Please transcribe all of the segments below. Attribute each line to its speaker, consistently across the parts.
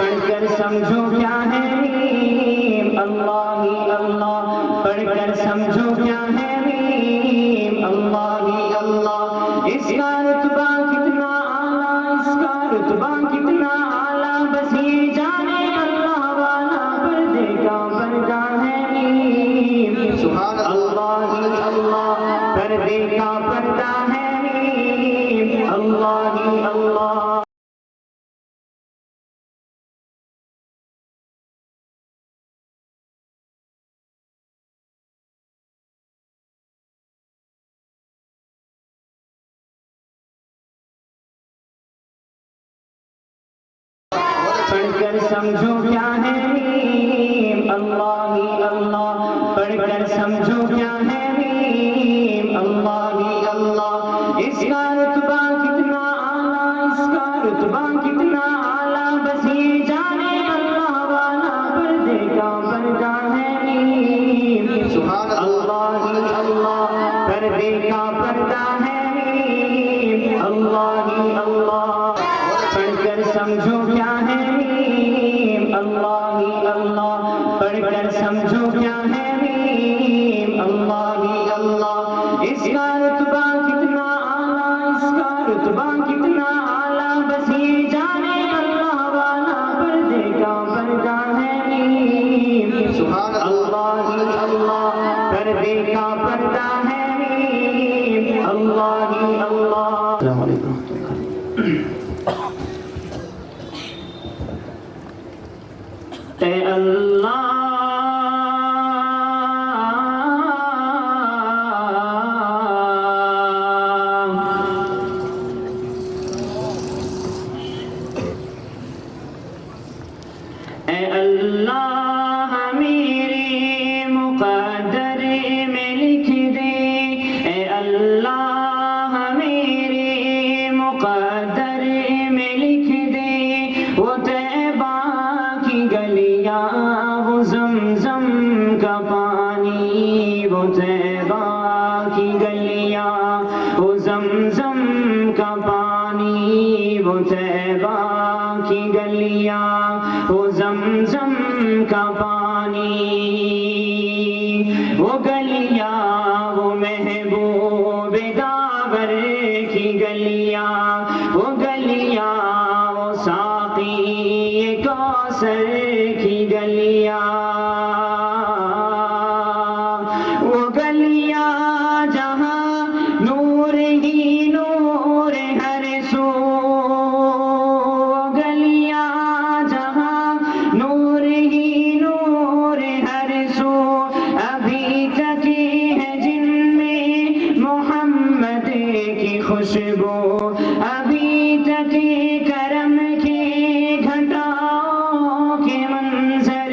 Speaker 1: پڑھ کر سمجھو کیا ہے میم، اللہ ہی اللہ، پڑھ کر سمجھو کیا ہے میم، اللہ ہی اللہ، اس کا رتبہ کتنا اعلیٰ، اس کا رتبہ کتنا اعلیٰ، بس یہ جانے اللہ والا، پردے کا پردہ ہے میم، سبحان اللہ ہی اللہ، پردے کا پردہ ہے میم، اللہ ہی اللہ۔ پڑھ کر سمجھو کیا ہے میم، اللہ ہی اللہ، پڑھ کر سمجھو کیا ہے میم، اللہ ہی اللہ، اس کا رتبہ کتنا اعلیٰ، اس کا رتبہ کتنا اعلیٰ، بس یہ جانے اللہ والا، پردے کا پردہ ہے میم، سبحان اللہ ہی اللہ، پردے کا پردہ ہے میم، اللہ ہی اللہ۔ پڑھ کر سمجھو کیا ہے میم، اللہ ہی اللہ، پڑھ کر سمجھو کیا ہے میم، اللہ ہی اللہ، اس کا رتبہ کتنا اعلیٰ، اس کا رتبہ کتنا اعلیٰ، بس یہ جانے اللہ والا، پردے کا پردہ ہے میم، سبحان اللہ ہی اللہ، پردے کا پردہ ہے میم، اللہ ہی اللہ۔ السلام علیکم۔ اے اللہ اے اللہ میرے مقدر میں لکھ دے، اے اللہ میرے مقدر میں لکھ دے، وہ طیبہ کی گلیاں، وہ زمزم کا پانی، وہ طیبہ کی گلیاں، وہ زمزم کا پانی، وہ طیبہ کی گلیاں، وہ زمزم کا پانی، وہ گلیاں، وہ محبوب داور کی گلیاں، وہ گلیاں، وہ ساقی کوثر کی گلیاں، وہ گلیاں جہاں نور ہی نور ہر سو، وہ گلیاں جہاں نور ہی نور ہر سو، ابھی تک ہے جن میں محمد کی خوشبو، ابھی تک کرم کے گھٹاؤں کے منظر،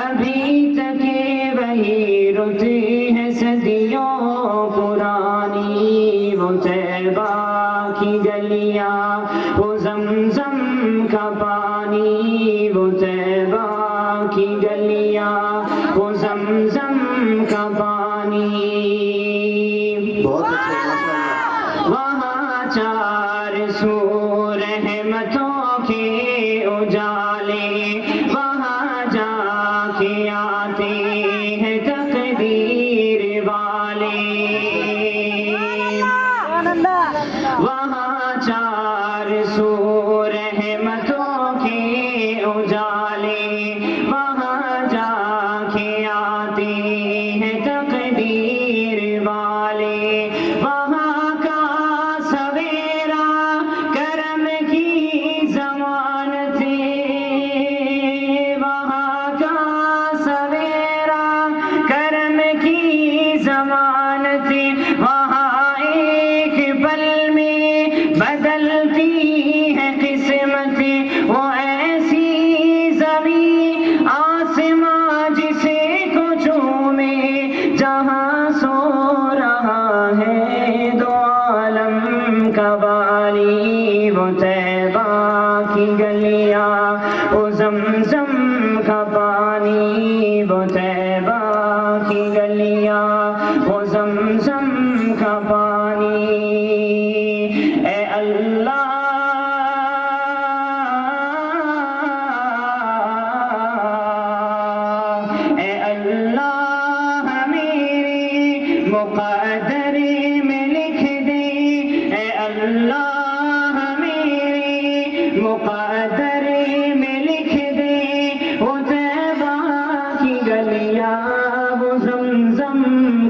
Speaker 1: ابھی تک وہی رتی ہے صدیوں پرانی، وہ طیبہ کی گلیاں، وہ زمزم کا پانی، وہ طیبہ کی گلیاں، وہ زمزم کا پانی۔ وہاں چار سو رحمتوں کے اجالے، وہاں جا کے آتے ہیں تقدیر والے، وہاں چار سو رحمتوں کے اجالے، وہاں جا کے آتے ہیں تقدیر والے، وہاں کا سویرا کرم کی ضمانت، وہاں کا سویرا کرم کی ضمانت، وہاں ایک پل میں بدلتی ہے قسمت، وہ ایسی زمین آسماں جسے کو چومے، جہاں سو رہا ہے دو عالم کا والی، وہ طیبہ کی گلیاں، وہ زمزم کا پانی، وہ طیبہ کی گلیاں، وہ زمزم کا پانی۔ اے اللہ مقدر میں لکھ دے اے اللہ میرے مقدر میں لکھ دے وہ طیبہ کی گلیاں وہ زمزم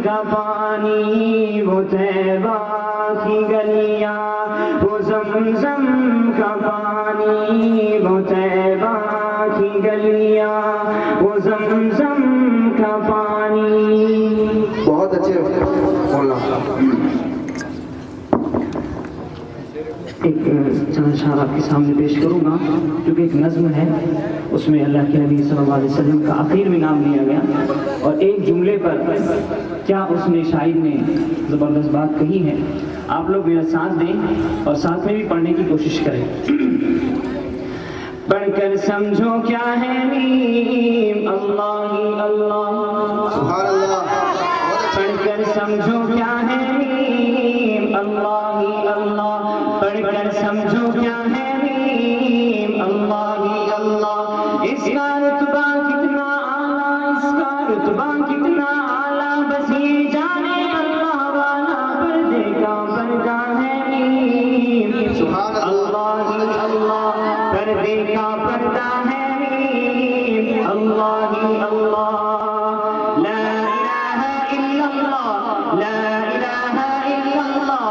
Speaker 1: کا پانی وہ طیبہ کی گلیاں وہ زمزم کا پانی وہ طیبہ کی گلیاں وہ زمزم کا پانی.
Speaker 2: بہت اچھے مولانا.
Speaker 1: ایک چند اشعار آپ کے سامنے پیش کروں گا کیونکہ ایک نظم ہے اس میں اللہ کے نبی صلی اللہ علیہ وسلم کا آخر میں نام لیا گیا اور ایک جملے پر کیا اس نے شاعر نے زبردست بات کہی ہے. آپ لوگ میرا ساتھ دیں اور ساتھ میں بھی پڑھنے کی کوشش کریں. پڑھ کر سمجھو کیا ہے نیم اللہ ہی اللہ
Speaker 2: سبحان اللہ.
Speaker 1: پڑھ کر سمجھو کیا ہے نیم اللہ ہی اللہ پڑھ کر سمجھو کیا ہے نیم اللہ ہی اللہ. اس کا رتبہ کتنا اعلیٰ اس کا رتبہ کتنا اعلیٰ بس یہ جانے اللہ والا پردے کا پردہ ہے نیم اللہ ہی اللہ پردے کا پردہ ہے نیم اللہ ہی اللہ. لا الہ الا اللہ لا الہ الا اللہ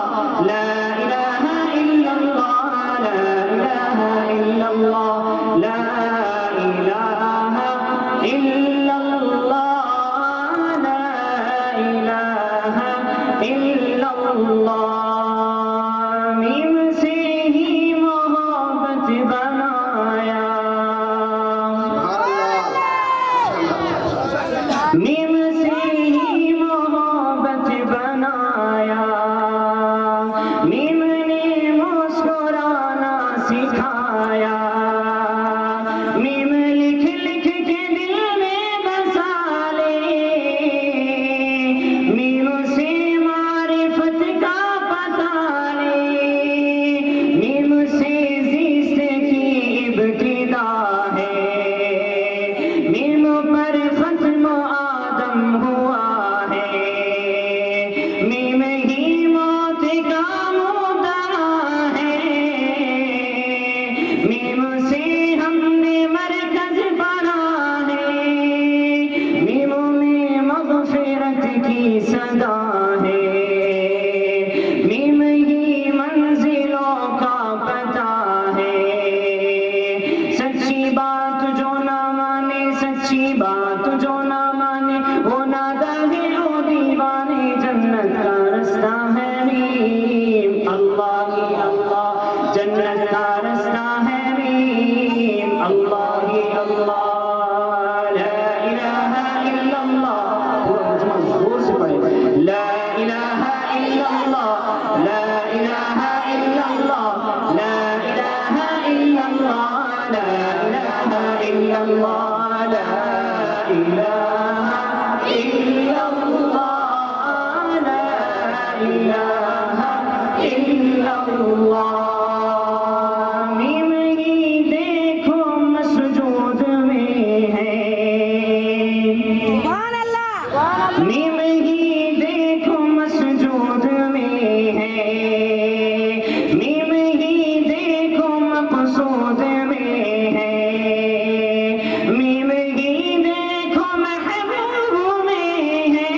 Speaker 1: لا الہ الا اللہ لا الہ الا اللہ لا الہ الا اللہ لا الہ الا اللہ. میم سے ہی محبت بنایا میم سے ہی محبت بنایا میم نے مسکرانا سکھایا میم لکھ لکھ کے دل میں بسا لے میم سے معرفت کا پتہ لے میم سے زیست کی ابتدا ہے میم پر ختم آدم ہوا ہے میم ہی موت کا مدعا ہے میم سے ہم نے مرکز پڑھا ہے میم میں مغفرت کی صدا ہے میم ہی منزلوں کا پتہ ہے. سچی بات جو نہ مانے سچی بات جو نہ مانے وہ نادا ہے وہ دیوانے جنت کا رستہ ہے نیم اللہ ہی اللہ جنت کا رستہ ہے نیم اللہ ہی اللہ. لا الہ الا اللہ پورا مجمع زور سے پڑھے لا الہ الا اللہ لا الہ الا اللہ لا الہ الا اللہ لا الہ الا اللہ لا الہ الا اللہ لا الہ الا اللہ. میم ہی دیکھو مسجود میں ہے میم ہی دیکھو مسجود میں ہے میم ہی دیکھو مقصود میں ہے میم ہی دیکھو محبوب میں ہے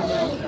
Speaker 1: گیا